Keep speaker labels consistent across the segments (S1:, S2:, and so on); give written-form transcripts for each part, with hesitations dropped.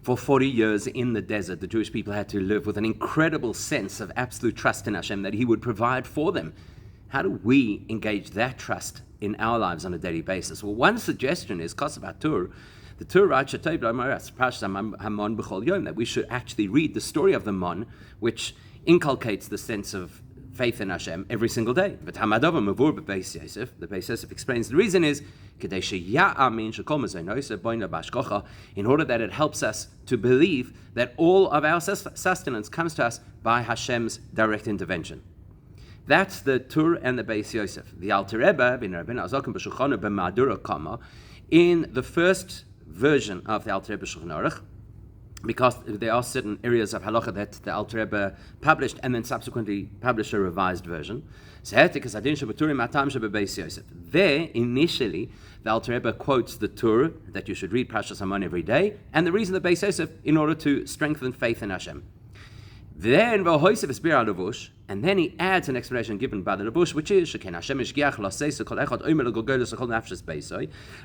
S1: For 40 years in the desert, the Jewish people had to live with an incredible sense of absolute trust in Hashem that He would provide for them. How do we engage that trust in our lives on a daily basis? Well, one suggestion is Kosav Tur. The Tur writes that we should actually read the story of the Mon, which inculcates the sense of faith in Hashem every single day. But the Beis Yosef explains the reason is in order that it helps us to believe that all of our sustenance comes to us by Hashem's direct intervention. That's the Tur and the Beis Yosef. The Alter Rebbe in the first version of the Alter Rebbe Shulchan Aruch, because there are certain areas of halacha that the Alter Rebbe published and then subsequently published a revised version. There, initially, the Alter Rebbe quotes the Tur, that you should read Parshas Hamon every day, and the reason the Beis Yosef, in order to strengthen faith in Hashem. Then, and then he adds an explanation given by the Levush, which is,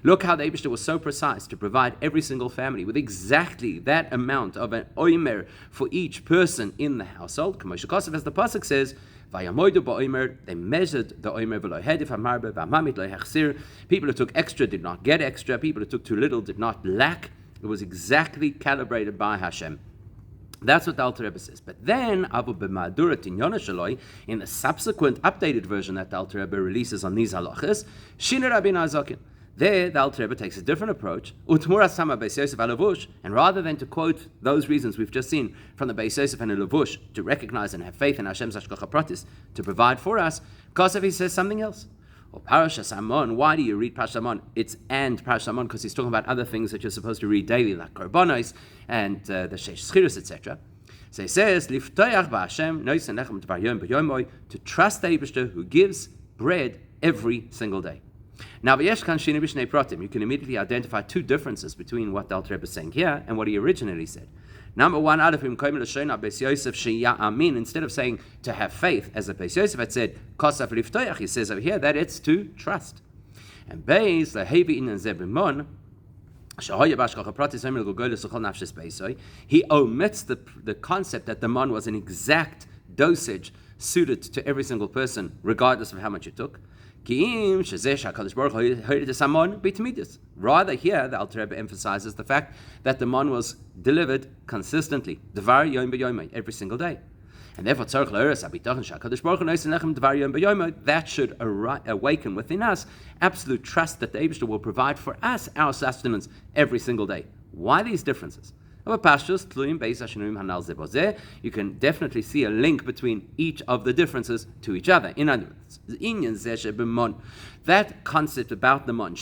S1: look how the Eibishter was so precise to provide every single family with exactly that amount of an oimer for each person in the household. As the pasuk says, they measured the oimer. People who took extra did not get extra. People who took too little did not lack. It was exactly calibrated by Hashem. That's what the Alter Rebbe says. But then, in the subsequent updated version that the Alter Rebbe releases on these halachas, there the Alter Rebbe takes a different approach. And rather than to quote those reasons we've just seen from the Beis Yosef and the Levush to recognize and have faith in Hashem's hashgacha pratis to provide for us, Kosev he says something else. Or Parashas Hamon, why do you read Parashas Hamon? It's and Parashas Hamon because he's talking about other things that you're supposed to read daily, like Korbanos and the Sheish Schiros, etc. So he says, Liftoyach ba'Hashem, nois and lechem t'varyom b'yomoy, to trust the Eibishter who gives bread every single day. Now, v'yesh kan shini b'shnei pratim, you can immediately identify two differences between what the Alter Rebbe is saying here and what he originally said. Number one, instead of saying to have faith, as the Beis Yosef had said, Kosav liftoyach, he says over here that it's to trust. And Beis, he omits the concept that the mon was an exact dosage suited to every single person, regardless of how much it took. Rather, here, the Alter Rebbe emphasizes the fact that the mon was delivered consistently, every single day. And therefore, that should awaken within us absolute trust that the Eibishter will provide for us our sustenance every single day. Why these differences? You can definitely see a link between each of the differences to each other. In other words, that concept about the mon, the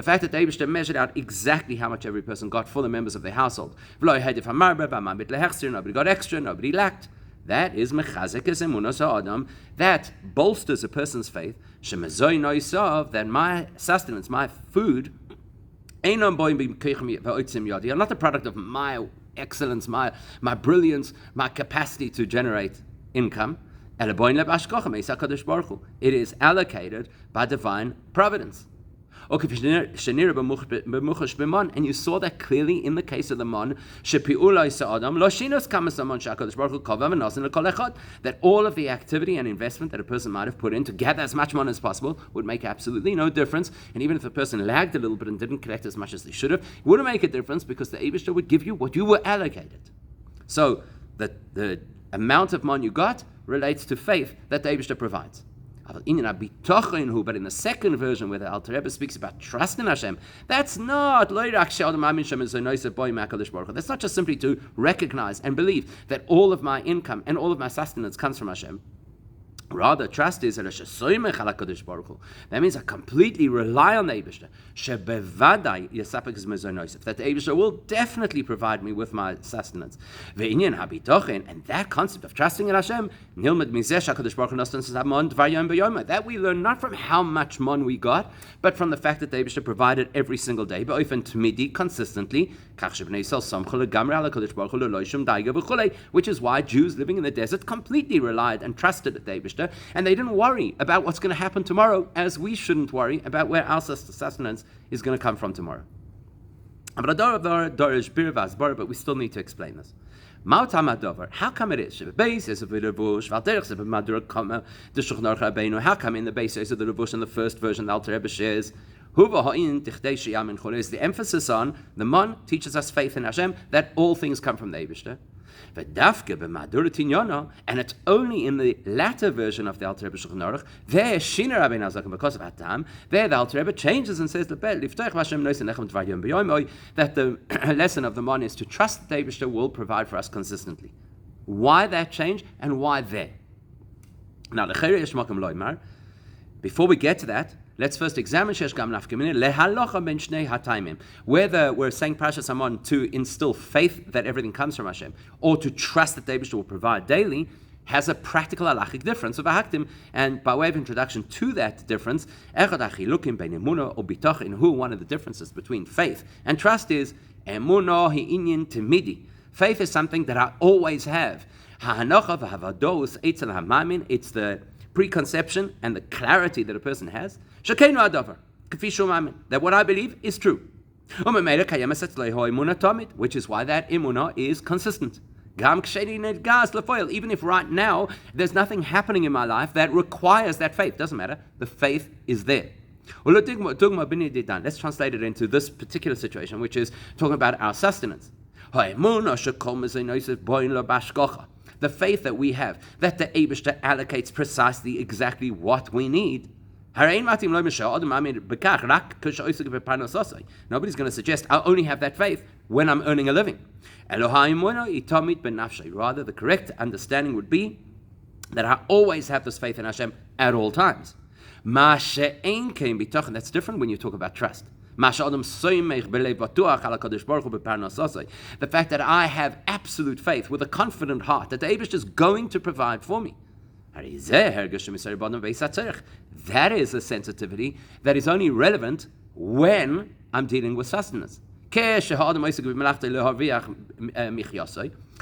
S1: fact that the Eibishter measured out exactly how much every person got for the members of their household. Nobody got extra, nobody lacked. That is mechazekes emunas ha'adam. That bolsters a person's faith. Shemezoi noisav, that my sustenance, my food, I'm not the product of my excellence, my brilliance, my capacity to generate income. It is allocated by divine providence. And you saw that clearly in the case of the mon, that all of the activity and investment that a person might have put in to gather as much mon as possible would make absolutely no difference. And even if a person lagged a little bit and didn't collect as much as they should have, it wouldn't make a difference because the Eibishter would give you what you were allocated. So the amount of mon you got relates to faith that the Eibishter provides. But in the second version, where the Alter Rebbe speaks about trust in Hashem, that's not that's not just simply to recognize and believe that all of my income and all of my sustenance comes from Hashem. Rather, trust is that means I completely rely on the Eibishter. That the Eibishter will definitely provide me with my sustenance. And that concept of trusting in Hashem, that we learn not from how much mon we got, but from the fact that the Eibishter provided every single day, consistently, which is why Jews living in the desert completely relied and trusted the Eibishter Eibishter, and they didn't worry about what's going to happen tomorrow, as we shouldn't worry about where our sustenance is going to come from tomorrow. But we still need to explain this. How come it is? How come in the basis of the Revush in the first version the Alter Rebbe shares, the emphasis on the Mon teaches us faith in Hashem, that all things come from the Eibishter. And it's only in the latter version of the Alter Rebbe Shulchan Aruch, because of Hatam, there the Alter Rebbe changes and says that the lesson of the Mon is to trust that the Eibishter will provide for us consistently. Why that change and why there? Now, before we get to that, let's first examine whether we're saying Parashas Hamon to instill faith that everything comes from Hashem, or to trust that the Eibishter will provide daily, has a practical halachic difference of Ahaktim. And by way of introduction to that difference, one of the differences between faith and trust is faith is something that I always have. It's the preconception and the clarity that a person has, that what I believe is true. Which is why that imunah is consistent. Even if right now there's nothing happening in my life that requires that faith, doesn't matter, the faith is there. Let's translate it into this particular situation, which is talking about our sustenance. The faith that we have, that the Eibishter allocates precisely exactly what we need. Nobody's going to suggest I'll only have that faith when I'm earning a living. Rather, the correct understanding would be that I always have this faith in Hashem at all times. That's different when you talk about trust. The fact that I have absolute faith with a confident heart that the Eibishter is going to provide for me. That is a sensitivity that is only relevant when I'm dealing with sustenance.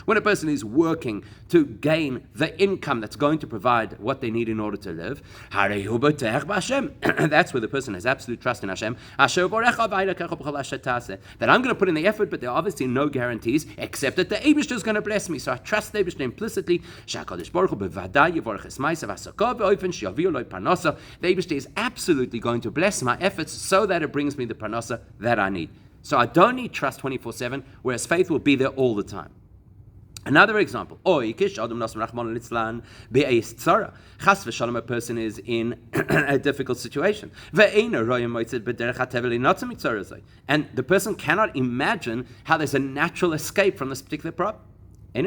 S1: When a person is working to gain the income that's going to provide what they need in order to live, that's where the person has absolute trust in Hashem, that I'm going to put in the effort, but there are obviously no guarantees, except that the Eibishter is going to bless me. So I trust the Eibishter implicitly. The Eibishter is absolutely going to bless my efforts so that it brings me the parnasa that I need. So I don't need trust 24/7, whereas faith will be there all the time. Another example, a person is in a difficult situation, and the person cannot imagine how there's a natural escape from this particular problem. The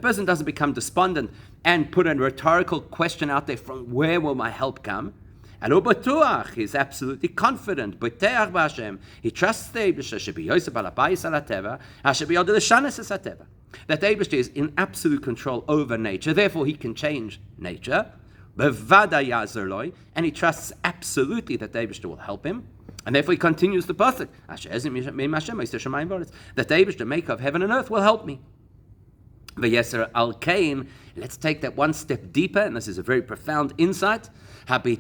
S1: person doesn't become despondent and put a rhetorical question out there from where will my help come? He's absolutely confident. He trusts the Eibishter that the Eibishter is in absolute control over nature, therefore he can change nature. And he trusts absolutely that the Eibishter will help him. And therefore he continues the pasuk, that the Eibishter, maker of heaven and earth, will help me. Let's take that one step deeper, and this is a very profound insight. Actually,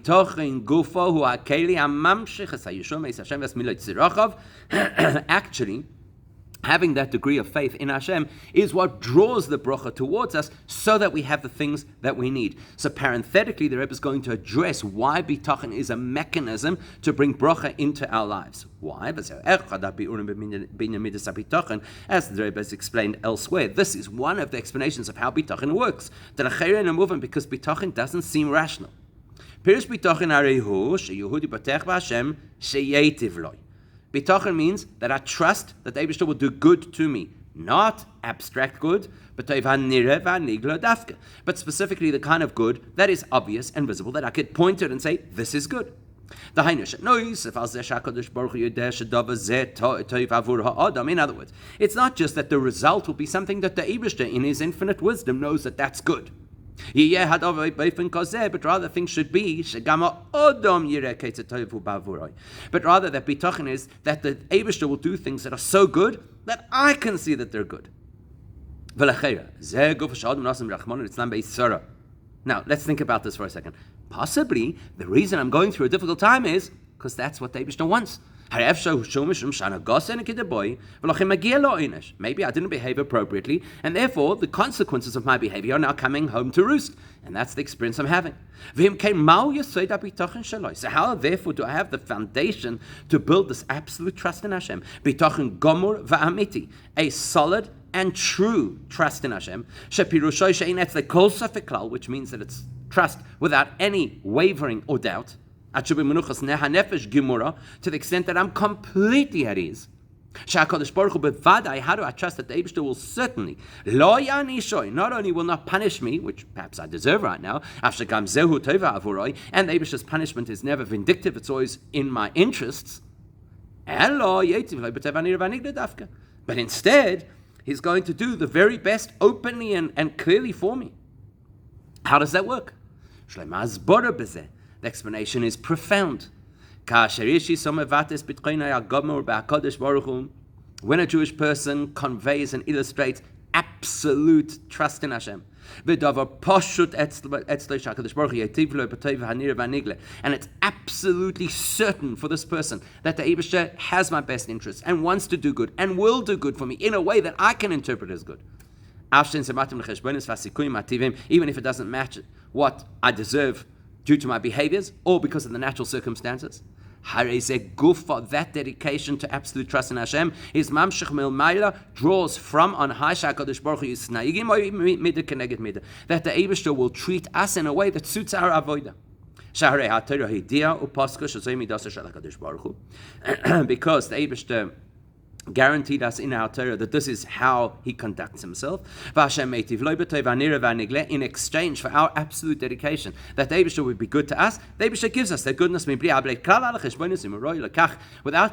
S1: having that degree of faith in Hashem is what draws the bracha towards us so that we have the things that we need. So parenthetically, the Rebbe is going to address why bitachon is a mechanism to bring bracha into our lives. Why? As the Rebbe has explained elsewhere, this is one of the explanations of how bitachon works. Because bitachon doesn't seem rational. Bitachon means that I trust that the Eibishter will do good to me. Not abstract good, but specifically the kind of good that is obvious and visible, that I could point to it and say, this is good. In other words, it's not just that the result will be something that the Eibishter in his infinite wisdom knows that that's good. But rather things should be but rather that bitachon is that the Eibishter will do things that are so good that I can see that they're good. Now, let's think about this for a second. Possibly, the reason I'm going through a difficult time is because that's what the Eibishter wants. Maybe I didn't behave appropriately, and therefore the consequences of my behavior are now coming home to roost. And that's the experience I'm having. So how, therefore, do I have the foundation to build this absolute trust in Hashem? A solid and true trust in Hashem, which means that it's trust without any wavering or doubt, to the extent that I'm completely at ease. How do I trust that the Eibishter will certainly, not only will not punish me, which perhaps I deserve right now, and the Eibishter's punishment is never vindictive, it's always in my interests, but instead, He's going to do the very best openly and clearly for me. How does that work? The explanation is profound. When a Jewish person conveys and illustrates absolute trust in Hashem, and it's absolutely certain for this person that the Eibishter has my best interests and wants to do good and will do good for me in a way that I can interpret as good. Even if it doesn't match what I deserve due to my behaviors or because of the natural circumstances. That dedication to absolute trust in Hashem is mamshich milmaila, draws from on high shakadosh baruch Hu that the Eibishter will treat us in a way that suits our avodah. Because the Eibishter guaranteed us in our Torah that this is how he conducts himself. In exchange for our absolute dedication, that the Eibishter would be good to us, the Eibishter gives us that goodness without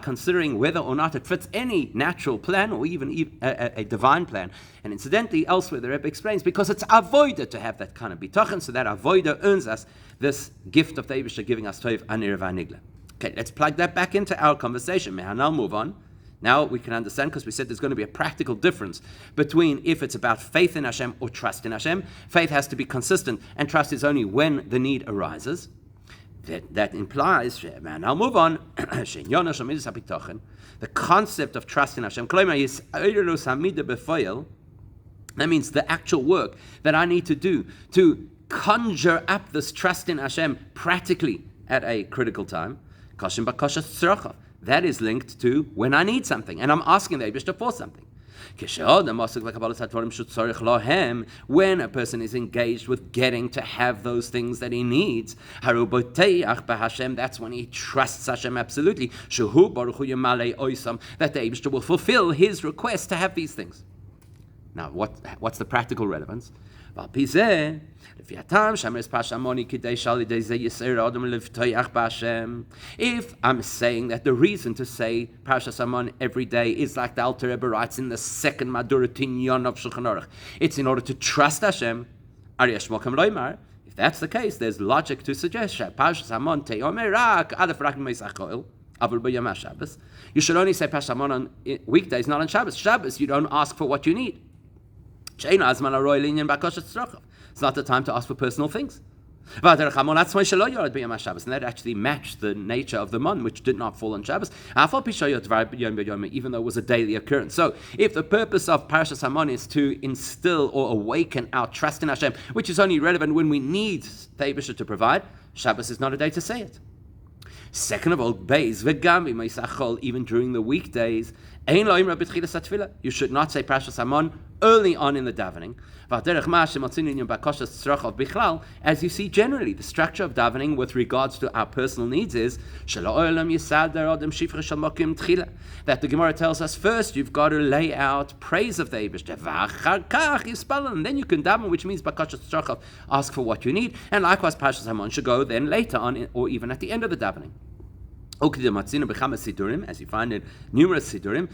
S1: considering whether or not it fits any natural plan or even a divine plan. And incidentally, elsewhere the Rebbe explains, because it's avoida to have that kind of bitachon, so that avoida earns us this gift of the Eibishter giving us toiv anira v'anigla. Okay, let's plug that back into our conversation. May I now move on? Now we can understand, because we said there's going to be a practical difference between if it's about faith in Hashem or trust in Hashem. Faith has to be consistent, and trust is only when the need arises. That implies, and I'll move on, the concept of trust in Hashem. That means the actual work that I need to do to conjure up this trust in Hashem practically at a critical time. That is linked to when I need something, and I'm asking the Eibishter for something. When a person is engaged with getting to have those things that he needs, that's when he trusts Hashem absolutely, that the Eibishter will fulfill his request to have these things. Now, what's the practical relevance? If I'm saying that the reason to say Parshas Hamon every day is like the Alter Rebbe writes in the second Madura Tinyon of Shulchan Aruch, it's in order to trust Hashem. If that's the case, there's logic to suggest Parshas Hamon you should only say Parshas Hamon on weekdays, not on Shabbos. Shabbos, you don't ask for what you need. It's not the time to ask for personal things. And that actually matched the nature of the mon, which did not fall on Shabbos, even though it was a daily occurrence. So, if the purpose of Parashas Hamon is to instill or awaken our trust in Hashem, which is only relevant when we need the Eibishter to provide, Shabbos is not a day to say it. Second of all, even during the weekdays, you should not say Parashas Hamon early on in the davening. As you see generally, the structure of davening with regards to our personal needs is that the Gemara tells us first you've got to lay out praise of the Eibishter, and then you can daven, which means ask for what you need. And likewise, Parashas Hamon should go then later on, or even at the end of the davening. As you find in numerous Sidurim,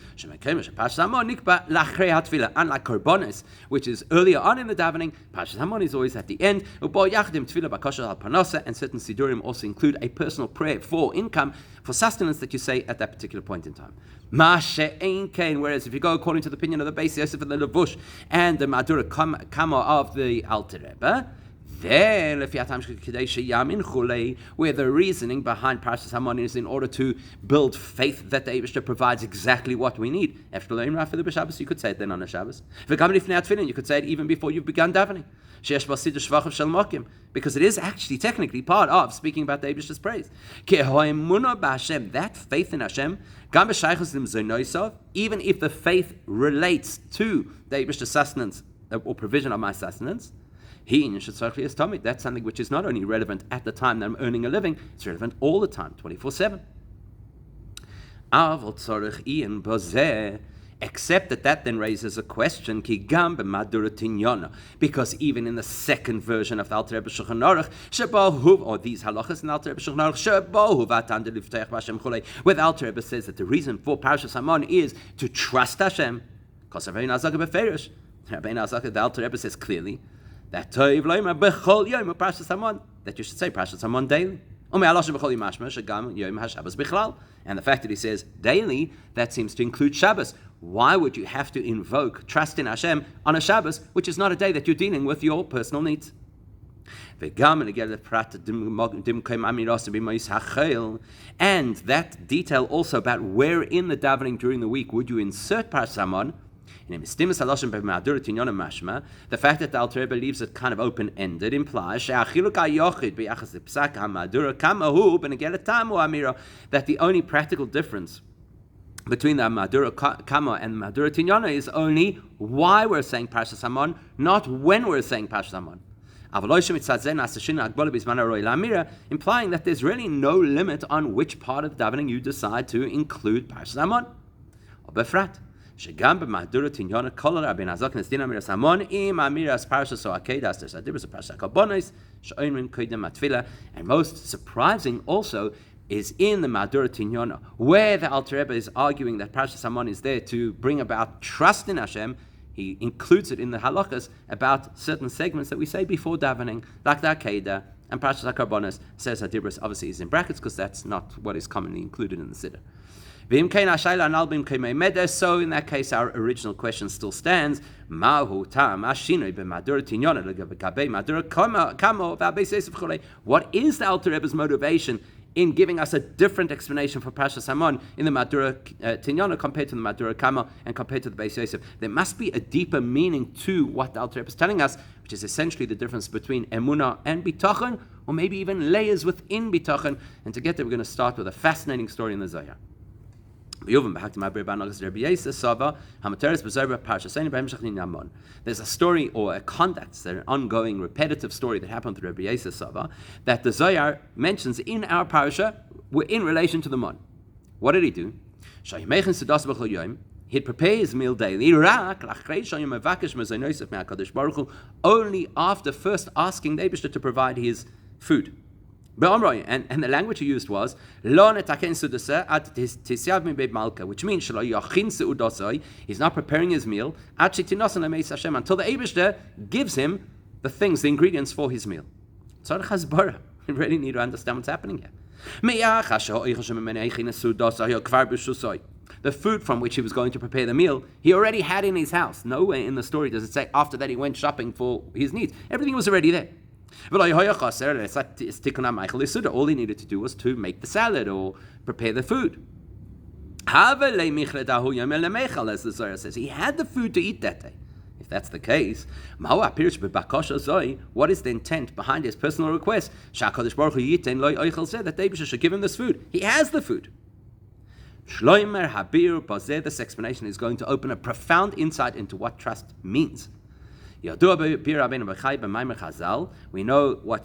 S1: unlike Korbanos, which is earlier on in the davening, Parshas Hamon is always at the end, and certain Sidurim also include a personal prayer for income, for sustenance that you say at that particular point in time. Whereas if you go according to the opinion of the Beis Yosef and the Levush and the Madura Kama of the Alter Rebbe, then, where the reasoning behind Parshas Hamon is in order to build faith that the Eibishter provides exactly what we need. You could say it then on a Shabbos. You could say it even before you've begun davening. Because it is actually technically part of speaking about the Eibishter's praise. That faith in Hashem, even if the faith relates to the Eibishter's sustenance or provision of my sustenance, that's something which is not only relevant at the time that I'm earning a living, it's relevant all the time, 24/7. Except that then raises a question, because even in the second version of the Alter Rebbe Shulchan Aruch, or these halachas in the Alter Rebbe Shulchan Aruch, where the Alter Rebbe says that the reason for Parashas Hamon is to trust Hashem, because the Alter Rebbe says clearly, that you should say Parshas Hamon daily. And the fact that he says daily, that seems to include Shabbos. Why would you have to invoke trust in Hashem on a Shabbos, which is not a day that you're dealing with your personal needs? And that detail also about where in the davening during the week would you insert Parshas Hamon. The fact that the Alter Rebbe leaves it kind of open-ended implies that the only practical difference between the Madura Kama and Madura Tinyana is only why we're saying Parshas Hamon, not when we're saying Parshas Hamon. Implying that there's really no limit on which part of the davening you decide to include Parshas Hamon. And most surprising also is in the Madura Tinyana, where the Alter Rebbe is arguing that Parshas Hamon is there to bring about trust in Hashem. He includes it in the halachas about certain segments that we say before davening, like the Akedah, and Parshas HaKarbonos says Hadibros obviously is in brackets because that's not what is commonly included in the Siddur. So in that case, our original question still stands. What is the Alter Rebbe's motivation in giving us a different explanation for Parshas Hamon in the Madura Tinyana compared to the Madura Kama and compared to the Beis Yosef? There must be a deeper meaning to what the Alter Rebbe is telling us, which is essentially the difference between Emunah and Bitachon, or maybe even layers within Bitachon. And to get there, we're going to start with a fascinating story in the Zohar. There's a story or a conduct, an ongoing, repetitive story that happened with Rabbi Yosef Sava that the Zohar mentions in our parasha in relation to the Mon. What did he do? He'd prepare his meal daily only after first asking the Eibishter to provide his food. And the language he used was which means he's not preparing his meal until the Eibishter gives him the things, the ingredients for his meal. We really need to understand what's happening here. The food from which he was going to prepare the meal, he already had in his house. Nowhere in the story does it say after that he went shopping for his needs. Everything was already there. All he needed to do was to make the salad or prepare the food. As the Zohar says, he had the food to eat that day. If that's the case, what is the intent behind his personal request? That the Eibishter should give him this food. He has the food. This explanation is going to open a profound insight into what trust means. We know what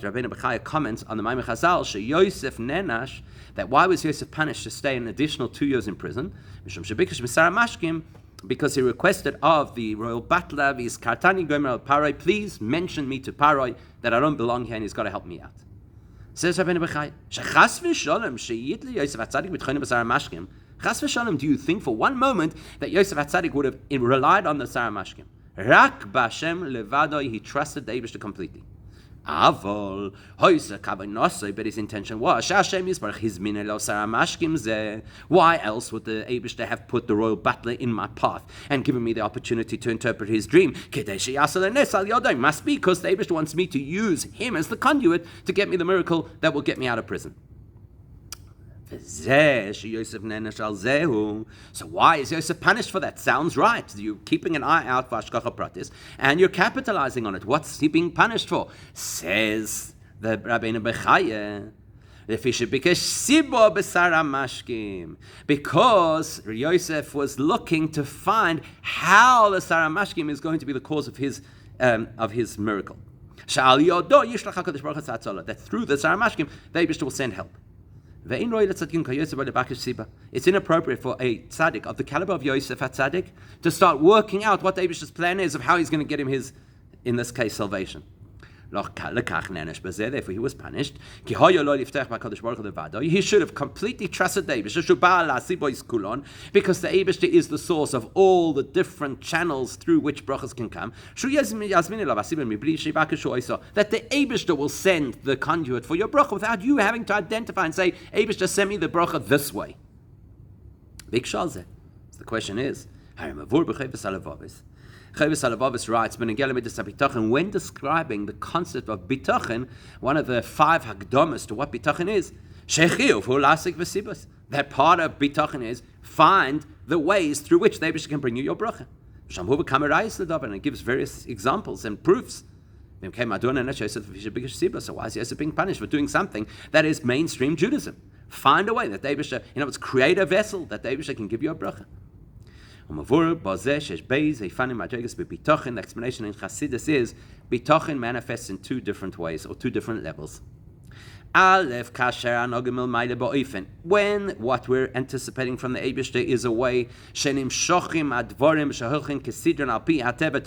S1: Rabbeinu Bechaya comments on the Maimer Chazal, Yosef nenash, that why was Yosef punished to stay an additional 2 years in prison? Because he requested of the royal butler, please mention me to Paroi that I don't belong here and he's got to help me out. Says Rabbi Bechai, Shechas v'sholem sheyit li Yosef HaTzadik b'tchonim b'sar mashkim. Chas v'sholem, do you think for one moment that Yosef HaTzadik would have relied on the Sar Mashkim? Rak b'Hashem levado, he trusted the Eibishter completely. Avol, hoysa kavanasoi, but his intention was Hashem Yisbarach hizmin elo Sar Mashkim zeh. Why else would the Eibishter have put the royal butler in my path and given me the opportunity to interpret his dream? Kedei sheyasel nes al yodai. Must be because the Eibishter wants me to use him as the conduit to get me the miracle that will get me out of prison. So why is Yosef punished for that? Sounds right. You're keeping an eye out for Hashgacha Pratis, and you're capitalizing on it. What's he being punished for? Says the Rabbeinu Bechaya, because Yosef was looking to find how the Sar Mashkim is going to be the cause of his miracle. That through the Sar Mashkim, the Eibishter will send help. It's inappropriate for a tzaddik of the caliber of Yosef HaTzadik to start working out what the Eibishter's plan is of how he's going to get him his, in this case, salvation. Therefore he was punished. He should have completely trusted the Eibishter, because the Eibishter is the source of all the different channels through which brachas can come. That the Eibishter will send the conduit for your bracha without you having to identify and say, Eibishter, send me the bracha this way. Big shalzeh. So the question is, Chavis Alavavis writes, when describing the concept of bitachon, one of the 5 hagdomas to what bitachon is, that part of bitachon is find the ways through which the Eibishter can bring you your bracha. And it gives various examples and proofs. So why is Yosef being punished for doing something that is mainstream Judaism? Find a way that the Eibishter, create a vessel that the Eibishter can give you a bracha. The explanation in Chassidus is bitachon manifests in 2 different ways or 2 different levels. When what we're anticipating from the Eibishter is a way, to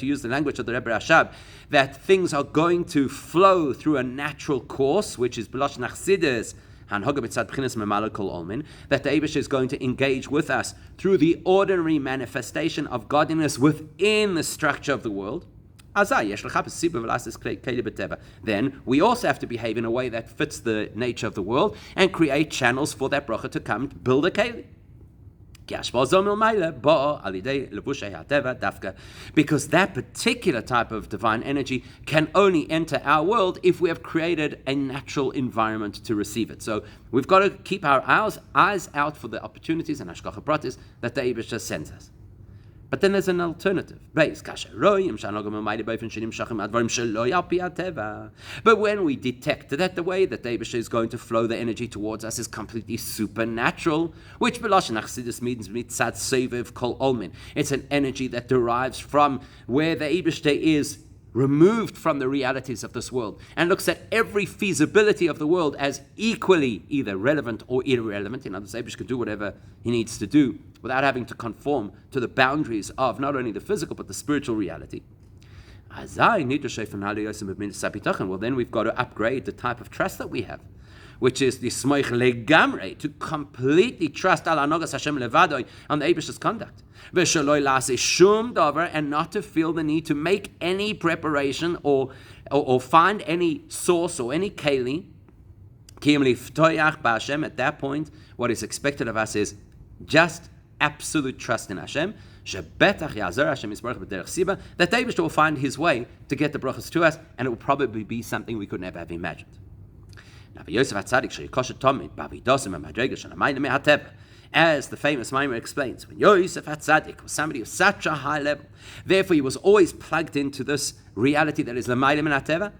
S1: use the language of the Rebbe Rashab, that things are going to flow through a natural course, which is b'lashon Chassidus, that the Eibishter is going to engage with us through the ordinary manifestation of godliness within the structure of the world. Then we also have to behave in a way that fits the nature of the world and create channels for that bracha to come to build a keli. Because that particular type of divine energy can only enter our world if we have created a natural environment to receive it. So we've got to keep our eyes out for the opportunities and hashgacha pratis that the Eibishter sends us. But then there's an alternative. But when we detect that the way that the Eibishter is going to flow the energy towards us is completely supernatural, which b'lashon Chassidus means mitzad seviv kol olmin. It's an energy that derives from where the Eibishter is removed from the realities of this world and looks at every feasibility of the world as equally either relevant or irrelevant. In other words, Eibishter can do whatever he needs to do without having to conform to the boundaries of not only the physical but the spiritual reality. Well, then we've got to upgrade the type of trust that we have, which is the smoich legamre, to completely trust al anogas Hashem levadoi, on the Eibishter's conduct, and not to feel the need to make any preparation or find any source or any keli. At that point, what is expected of us is just absolute trust in Hashem. That the Eibishter will find his way to get the brachas to us, and it will probably be something we could never have imagined. As the famous Maimer explains, when Yosef HaTzadik was somebody of such a high level, therefore he was always plugged into this reality that is L'mayla min HaTeva.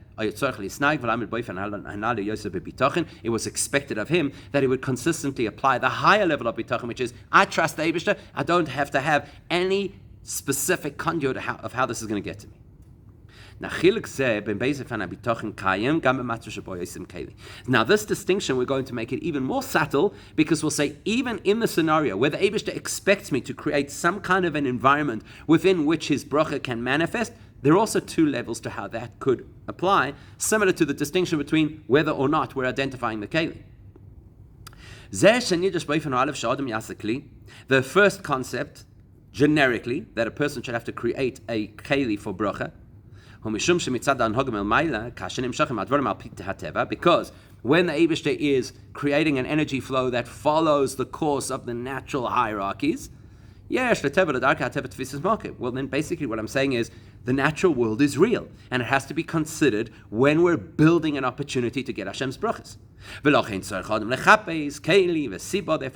S1: It was expected of him that he would consistently apply the higher level of bitachon, which is, I trust the Eibishter, I don't have to have any specific conduit of how this is going to get to me. Now, this distinction, we're going to make it even more subtle, because we'll say, even in the scenario where the Eibishter expects me to create some kind of an environment within which his bracha can manifest, There are also two levels to how that could apply, similar to the distinction between whether or not we're identifying the keli. The first concept, generically, that a person should have to create a keli for bracha, because when the Eibishter is creating an energy flow that follows the course of the natural hierarchies, well, then basically what I'm saying is the natural world is real, and it has to be considered when we're building an opportunity to get Hashem's brachas. Therefore,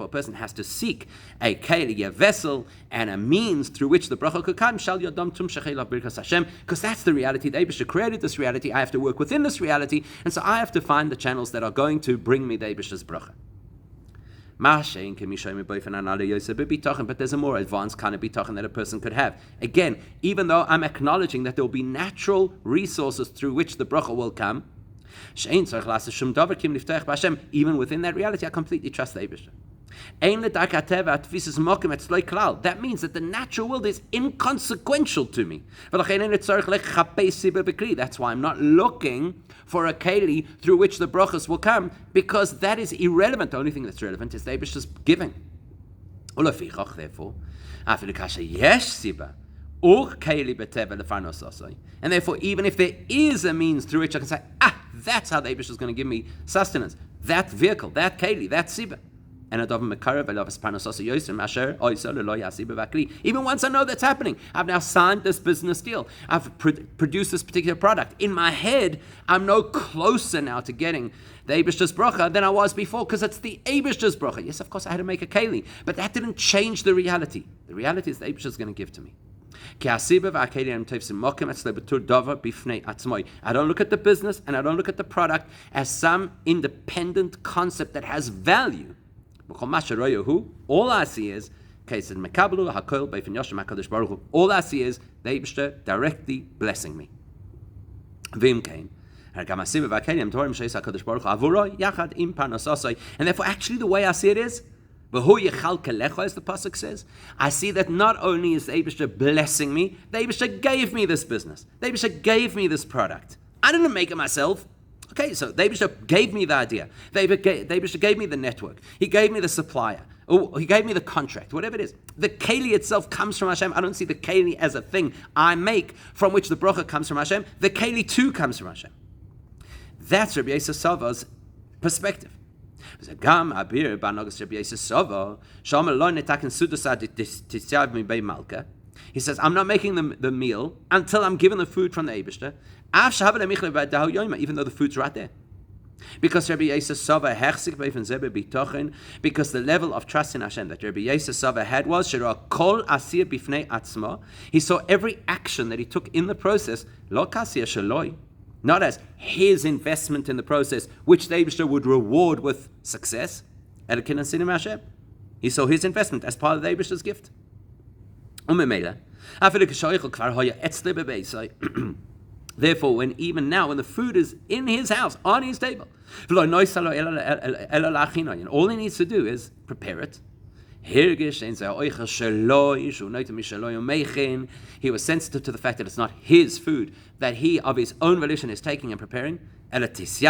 S1: a person has to seek a keli, a vessel, and a means through which the bracha could come, because that's the reality. The Eibishter created this reality. I have to work within this reality, and so I have to find the channels that are going to bring me the Eibishter's bracha. But there's a more advanced kind of bitachon that a person could have. Again, even though I'm acknowledging that there will be natural resources through which the bracha will come, even within that reality, I completely trust the Eibishter. That means that the natural world is inconsequential to me. That's why I'm not looking for a keli through which the brachas will come, because that is irrelevant. The only thing that's relevant is the Eibishter's giving. Therefore, and therefore, even if there is a means through which I can say, that's how the Eibishter is going to give me sustenance, that vehicle, that keli, that siba. Even once I know that's happening, I've now signed this business deal, I've produced this particular product. In my head, I'm no closer now to getting the Eibishter's bracha than I was before, because it's the Eibishter's bracha. Yes, of course, I had to make a keli, but that didn't change the reality. The reality is the Eibishter is going to give to me. I don't look at the business and I don't look at the product as some independent concept that has value. All I see is all I see is the Eibishter directly blessing me. And therefore, actually, the way I see it is, as the pasuk says, I see that not only is the Eibishter blessing me, the Eibishter gave me this business. The Eibishter gave me this product. I didn't make it myself. Okay, so the Eibishter gave me the idea. The Eibishter gave me the network. He gave me the supplier. Or he gave me the contract, whatever it is. The keli itself comes from Hashem. I don't see the keli as a thing I make from which the bracha comes from Hashem. The keli too comes from Hashem. That's Rabbi Yosef Sava's perspective. He says, I'm not making the meal until I'm given the food from the Eibishter, even though the food's right there. Because Rabbi Yosef Sava because the level of trust in Hashem that Rabbi Yosef Sava had was he saw every action that he took in the process, not as his investment in the process, which the Eibishter would reward with success. He saw his investment as part of the Eibishter's gift. Therefore, when the food is in his house, on his table, and all he needs to do is prepare it. He was sensitive to the fact that it's not his food, that he of his own volition is taking and preparing. It is the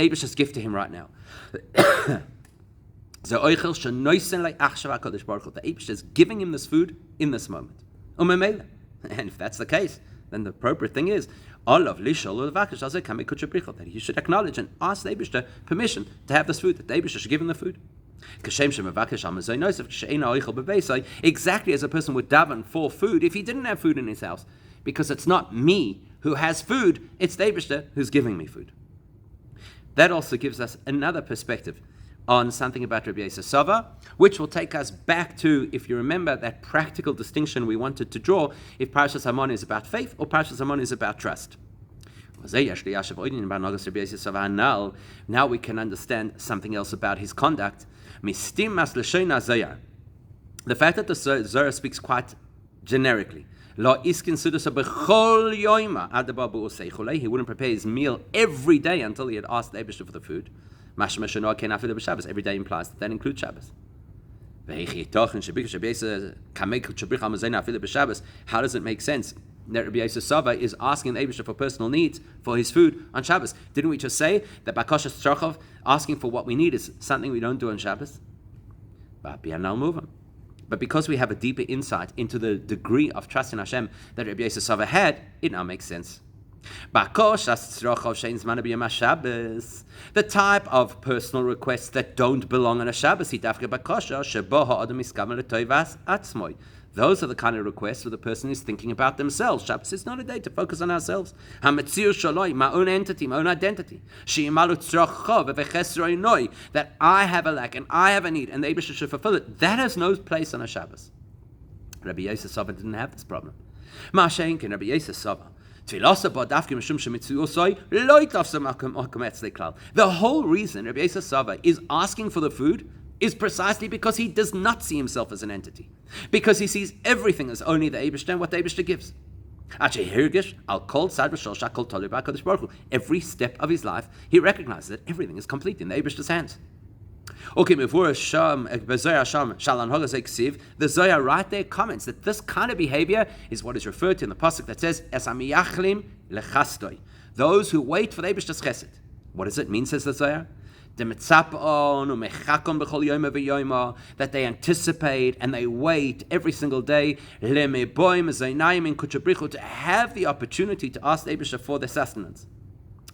S1: Eibishter's gift to him right now. The Eibishter is giving him this food in this moment. And if that's the case, then the appropriate thing is that he should acknowledge and ask the Eibishter permission to have this food, that the Eibishter should give him the food. Exactly as a person would daven for food if he didn't have food in his house, because it's not me who has food, it's the Eibishter who's giving me food. That also gives us another perspective on something about Rabbi Yosef Sava, which will take us back to, if you remember, that practical distinction we wanted to draw, if Parashas Hamon is about faith or Parashas Hamon is about trust. Now we can understand something else about his conduct. The fact that the Zohar speaks quite generically. He wouldn't prepare his meal every day until he had asked the Eibishter for the food. Every day implies that includes Shabbos. How does it make sense that Rabbi Yosef Sava is asking the Eibishter for personal needs for his food on Shabbos. Didn't we just say that Bakosha Tzrochov, asking for what we need, is something we don't do on Shabbos? But because we have a deeper insight into the degree of trust in Hashem that Rabbi Yosef Sava had, it now makes sense. The type of personal requests that don't belong on a Shabbos, those are the kind of requests where the person is thinking about themselves. Shabbos is not a day to focus on ourselves. My own entity, my own identity. That I have a lack and I have a need and the Eibishter should fulfill it. That has no place on a Shabbos. Rabbi Yosef Sava didn't have this problem. Rabbi Yosef Sava. The whole reason Rabbi Yosef Sava is asking for the food is precisely because he does not see himself as an entity. Because he sees everything as only the Eibishter and what the Eibishter gives. Every step of his life, he recognizes that everything is complete in the Eibishter's hands. The Zohar right there comments that this kind of behavior is what is referred to in the pasuk that says, those who wait for the Eibishter's chesed. What does it mean, says the Zohar? That they anticipate and they wait every single day to have the opportunity to ask the Eibishter for their sustenance.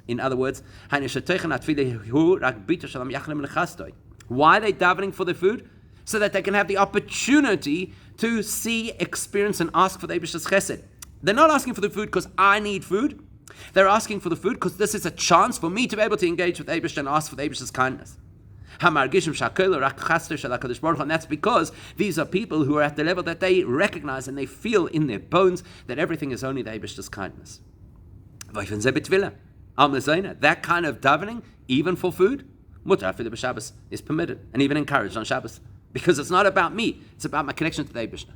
S1: In other words, why are they davening for the food? So that they can have the opportunity to see, experience, and ask for the Eibishter's chesed. They're not asking for the food because I need food. They're asking for the food because this is a chance for me to be able to engage with Eibishter and ask for the Eibishter's kindness. And that's because these are people who are at the level that they recognize and they feel in their bones that everything is only the Eibishter's kindness. That kind of davening, even for food, is permitted and even encouraged on Shabbos. Because it's not about me, it's about my connection to the Eibishter.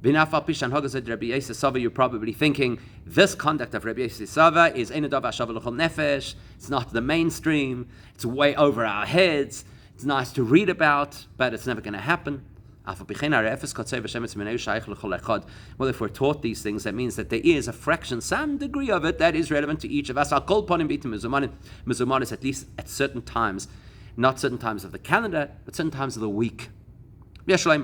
S1: Rabbi Yosef Sava, you're probably thinking, this conduct of Rabbi Yosef Sava is it's not the mainstream, it's way over our heads, it's nice to read about, but it's never going to happen. Well, if we're taught these things, that means that there is a fraction, some degree of it, that is relevant to each of us. Mizuman at least at certain times, not certain times of the calendar, but certain times of the week. This might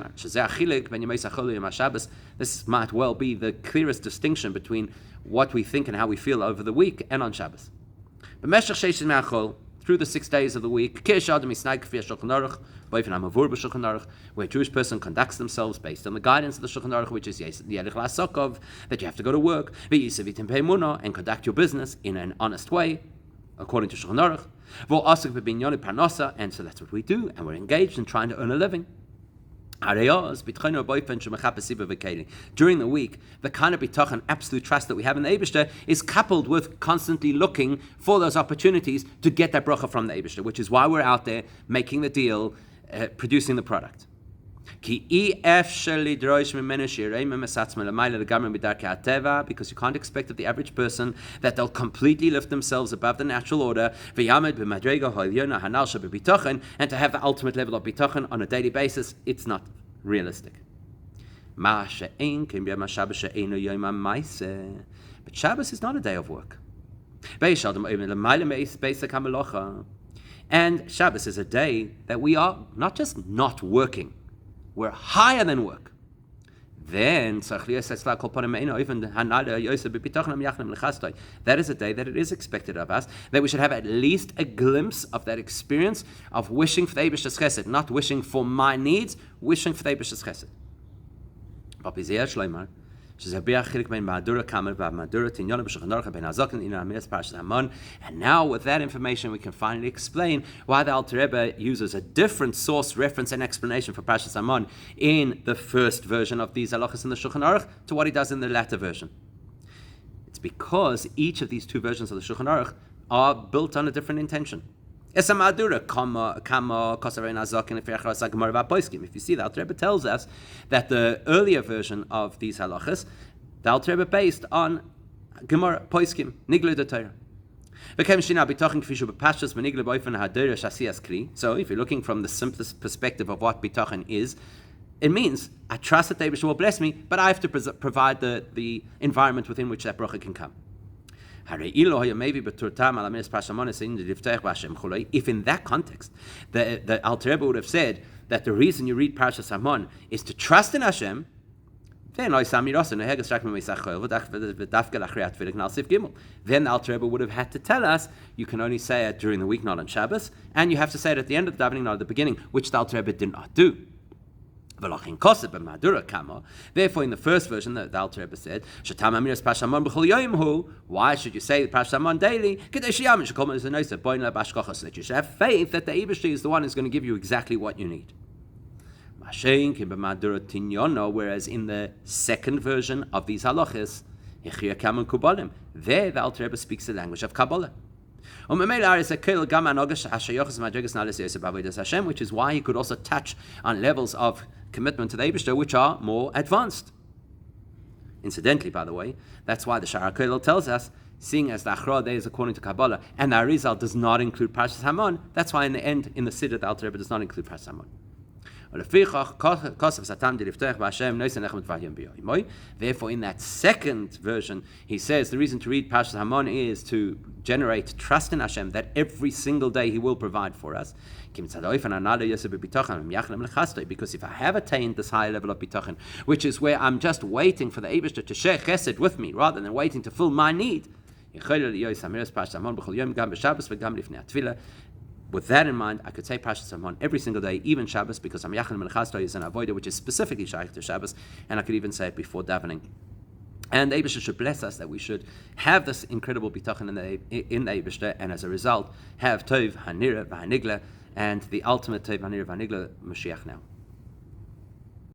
S1: well be the clearest distinction between what we think and how we feel over the week and on Shabbos. Through the 6 days of the week, where a Jewish person conducts themselves based on the guidance of the Shulchan Aruch, which is that you have to go to work, and conduct your business in an honest way, according to Shulchan Aruch. And so that's what we do, and we're engaged in trying to earn a living. During the week, the kind of bitachon, absolute trust that we have in the Eibishter is coupled with constantly looking for those opportunities to get that bracha from the Eibishter, which is why we're out there making the deal, producing the product. Because you can't expect of the average person that they'll completely lift themselves above the natural order and to have the ultimate level of bitachon on a daily basis. It's not realistic. But Shabbos is not a day of work. And Shabbos is a day that we are not just not working, we're higher than work. Then that is a day that it is expected of us that we should have at least a glimpse of that experience of wishing for the Eibishter's chesed, not wishing for my needs, wishing for the Eibishter's chesed. And now with that information we can finally explain why the Alter Rebbe uses a different source, reference, and explanation for Parshas Hamon in the first version of these halachas in the Shulchan Aruch to what he does in the latter version. It's because each of these two versions of the Shulchan Aruch are built on a different intention. If you see, the Alter Rebbe tells us that the earlier version of these halachas, the Alter Rebbe based on Gemara Poiskim, Nigla de Torah. So if you're looking from the simplest perspective of what bitachon is, It means I trust that the Eibishter will bless me, but I have to provide the environment within which that bracha can come. If in that context, the Alter Rebbe would have said that the reason you read Parshas Hamon is to trust in Hashem, then the Alter Rebbe would have had to tell us you can only say it during the week, not on Shabbos, and you have to say it at the end of the davening, not at the beginning, which the Alter Rebbe did not do. Therefore, in the first version, the Alter Rebbe said, why should you say Parshas Hamon daily? So that you should have faith that the Eibishter is the one who's going to give you exactly what you need. Whereas in the second version of these halachas, there the Alter Rebbe speaks the language of Kabbalah. Which is why he could also touch on levels of commitment to the Eibishter which are more advanced. Incidentally, by the way, that's why the Shara HaKolel tells us, seeing as the Achra Day is according to Kabbalah, and the Arizal does not include Parshas Hamon, that's why in the end, in the Siddur, the Alter Rebbe does not include Parshas Hamon. Therefore, in that second version, he says the reason to read Parshas Hamon is to generate trust in Hashem that every single day He will provide for us. Because if I have attained this high level of bitachon, which is where I'm just waiting for the Eibishter to share chesed with me, rather than waiting to fill my need. With that in mind, I could say Parshas Hamon every single day, even Shabbos, because Am Yachal Melchasta is an avodah which is specifically shaykh to Shabbos, and I could even say it before davening. And the Eibishter should bless us that we should have this incredible bitachon in the Eibishter, and as a result, have Tov Hanira V'Hanigla, and the ultimate Tov Hanira V'Hanigla, Mashiach now.